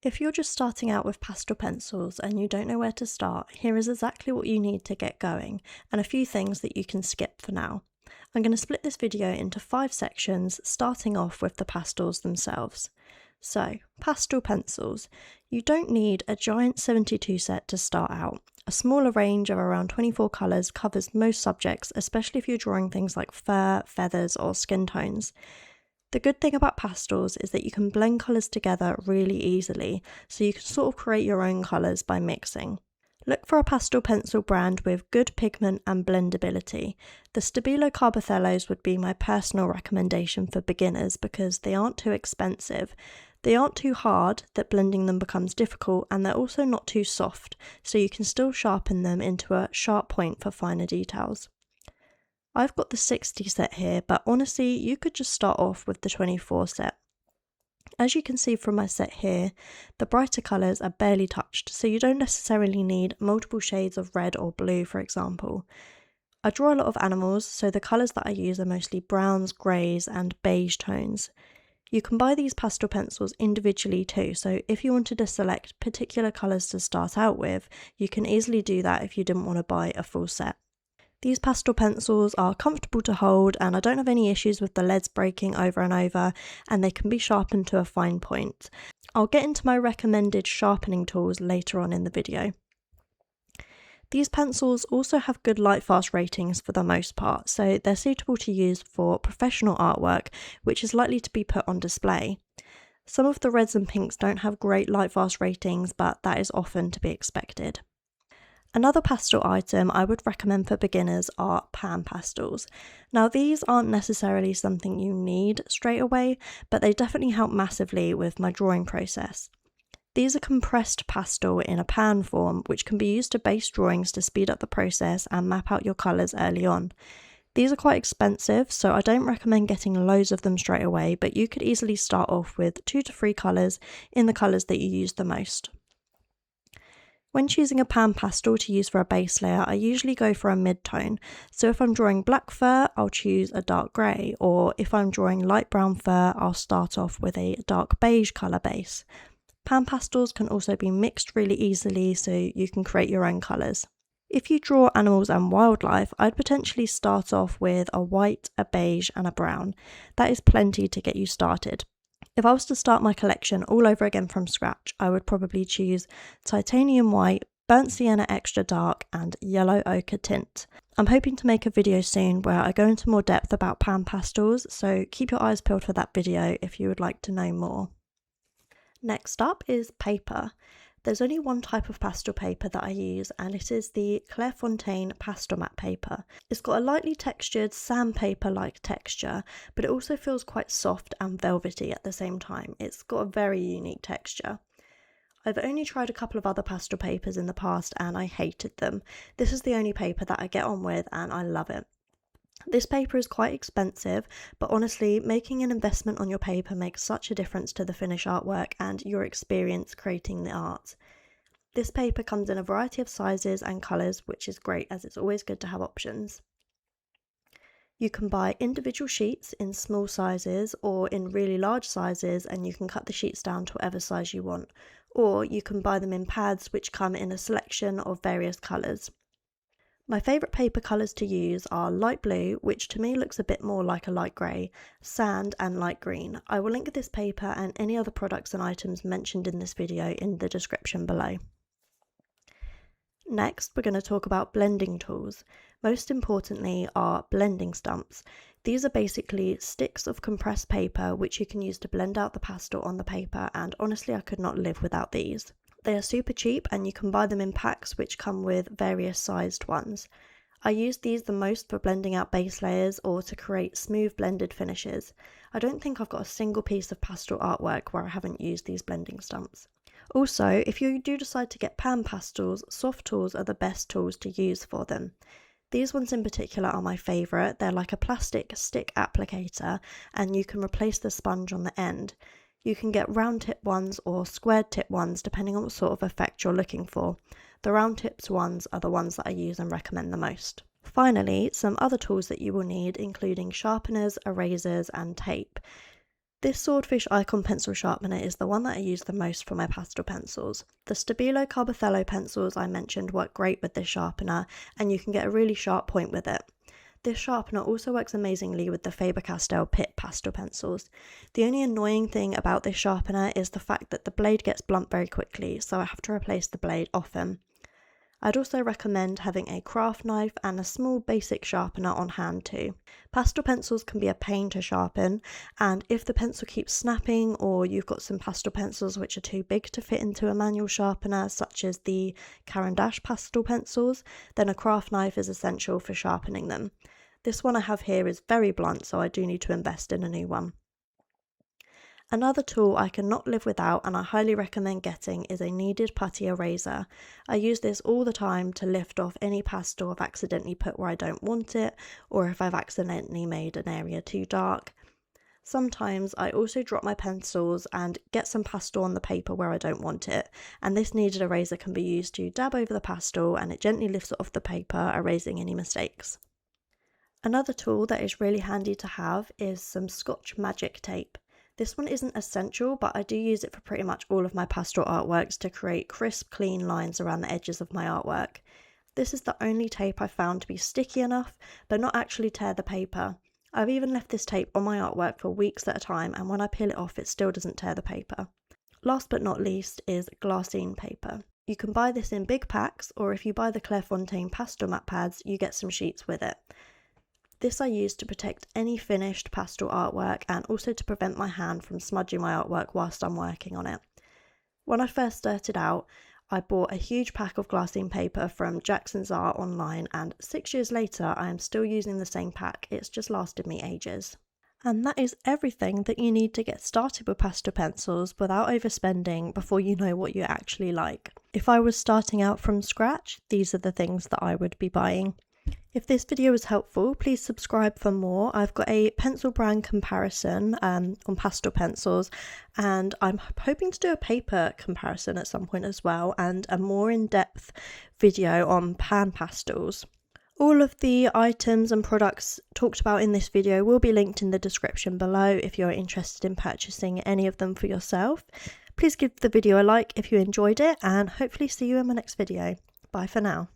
If you're just starting out with pastel pencils and you don't know where to start, here is exactly what you need to get going, and a few things that you can skip for now. I'm going to split this video into 5 sections, starting off with the pastels themselves. So, pastel pencils. You don't need a giant 72 set to start out. A smaller range of around 24 colours covers most subjects, especially if you're drawing things like fur, feathers, or skin tones. The good thing about pastels is that you can blend colours together really easily, so you can sort of create your own colours by mixing. Look for a pastel pencil brand with good pigment and blendability. The Stabilo Carbothellos would be my personal recommendation for beginners because they aren't too expensive. They aren't too hard that blending them becomes difficult, and they're also not too soft, so you can still sharpen them into a sharp point for finer details. I've got the 60 set here, but honestly, you could just start off with the 24 set. As you can see from my set here, the brighter colours are barely touched, so you don't necessarily need multiple shades of red or blue, for example. I draw a lot of animals, so the colours that I use are mostly browns, greys, and beige tones. You can buy these pastel pencils individually too, so if you wanted to select particular colours to start out with, you can easily do that if you didn't want to buy a full set. These pastel pencils are comfortable to hold, and I don't have any issues with the leads breaking over and over, and they can be sharpened to a fine point. I'll get into my recommended sharpening tools later on in the video. These pencils also have good light fast ratings for the most part, so they're suitable to use for professional artwork, which is likely to be put on display. Some of the reds and pinks don't have great light fast ratings, but that is often to be expected. Another pastel item I would recommend for beginners are pan pastels. Now, these aren't necessarily something you need straight away, but they definitely help massively with my drawing process. These are compressed pastel in a pan form, which can be used to base drawings to speed up the process and map out your colours early on. These are quite expensive, so I don't recommend getting loads of them straight away, but you could easily start off with 2 to 3 colours in the colours that you use the most. When choosing a pan pastel to use for a base layer, I usually go for a mid-tone. So if I'm drawing black fur, I'll choose a dark grey, or if I'm drawing light brown fur, I'll start off with a dark beige colour base. Pan pastels can also be mixed really easily, so you can create your own colours. If you draw animals and wildlife, I'd potentially start off with a white, a beige and a brown. That is plenty to get you started. If I was to start my collection all over again from scratch, I would probably choose titanium white, burnt sienna extra dark, and yellow ochre tint. I'm hoping to make a video soon where I go into more depth about pan pastels, so keep your eyes peeled for that video if you would like to know more. Next up is paper. There's only one type of pastel paper that I use, and it is the Clairefontaine pastel matte paper. It's got a lightly textured sandpaper-like texture, but it also feels quite soft and velvety at the same time. It's got a very unique texture. I've only tried a couple of other pastel papers in the past and I hated them. This is the only paper that I get on with and I love it. This paper is quite expensive, but honestly, making an investment on your paper makes such a difference to the finished artwork and your experience creating the art. This paper comes in a variety of sizes and colours, which is great as it's always good to have options. You can buy individual sheets in small sizes or in really large sizes, and you can cut the sheets down to whatever size you want, or you can buy them in pads which come in a selection of various colours. My favourite paper colours to use are light blue, which to me looks a bit more like a light grey, sand and light green. I will link this paper and any other products and items mentioned in this video in the description below. Next, we're going to talk about blending tools. Most importantly are blending stumps. These are basically sticks of compressed paper which you can use to blend out the pastel on the paper, and honestly I could not live without these. They are super cheap and you can buy them in packs which come with various sized ones. I use these the most for blending out base layers or to create smooth blended finishes. I don't think I've got a single piece of pastel artwork where I haven't used these blending stumps. Also, if you do decide to get pan pastels, soft tools are the best tools to use for them. These ones in particular are my favourite. They're like a plastic stick applicator and you can replace the sponge on the end. You can get round tip ones or squared tip ones depending on what sort of effect you're looking for. The round tips ones are the ones that I use and recommend the most. Finally, some other tools that you will need including sharpeners, erasers and tape. This Swordfish Icon pencil sharpener is the one that I use the most for my pastel pencils. The Stabilo Carbothello pencils I mentioned work great with this sharpener, and you can get a really sharp point with it. This sharpener also works amazingly with the Faber-Castell Pitt pastel pencils. The only annoying thing about this sharpener is the fact that the blade gets blunt very quickly, so I have to replace the blade often. I'd also recommend having a craft knife and a small basic sharpener on hand too. Pastel pencils can be a pain to sharpen, and if the pencil keeps snapping or you've got some pastel pencils which are too big to fit into a manual sharpener, such as the Caran d'Ache pastel pencils, then a craft knife is essential for sharpening them. This one I have here is very blunt, so I do need to invest in a new one. Another tool I cannot live without and I highly recommend getting is a kneaded putty eraser. I use this all the time to lift off any pastel I've accidentally put where I don't want it, or if I've accidentally made an area too dark. Sometimes I also drop my pencils and get some pastel on the paper where I don't want it, and this kneaded eraser can be used to dab over the pastel and it gently lifts it off the paper, erasing any mistakes. Another tool that is really handy to have is some Scotch Magic tape. This one isn't essential, but I do use it for pretty much all of my pastel artworks to create crisp, clean lines around the edges of my artwork. This is the only tape I've found to be sticky enough, but not actually tear the paper. I've even left this tape on my artwork for weeks at a time, and when I peel it off, it still doesn't tear the paper. Last but not least is glassine paper. You can buy this in big packs, or if you buy the Clairefontaine pastel mat pads, you get some sheets with it. This I use to protect any finished pastel artwork and also to prevent my hand from smudging my artwork whilst I'm working on it. When I first started out, I bought a huge pack of glassine paper from Jackson's Art online, and 6 years later I am still using the same pack. It's just lasted me ages. And that is everything that you need to get started with pastel pencils without overspending before you know what you actually like. If I was starting out from scratch, these are the things that I would be buying. If this video was helpful, please subscribe for more. I've got a pencil brand comparison on pastel pencils, and I'm hoping to do a paper comparison at some point as well, and a more in-depth video on pan pastels. All of the items and products talked about in this video will be linked in the description below if you're interested in purchasing any of them for yourself. Please give the video a like if you enjoyed it, and hopefully see you in my next video. Bye for now.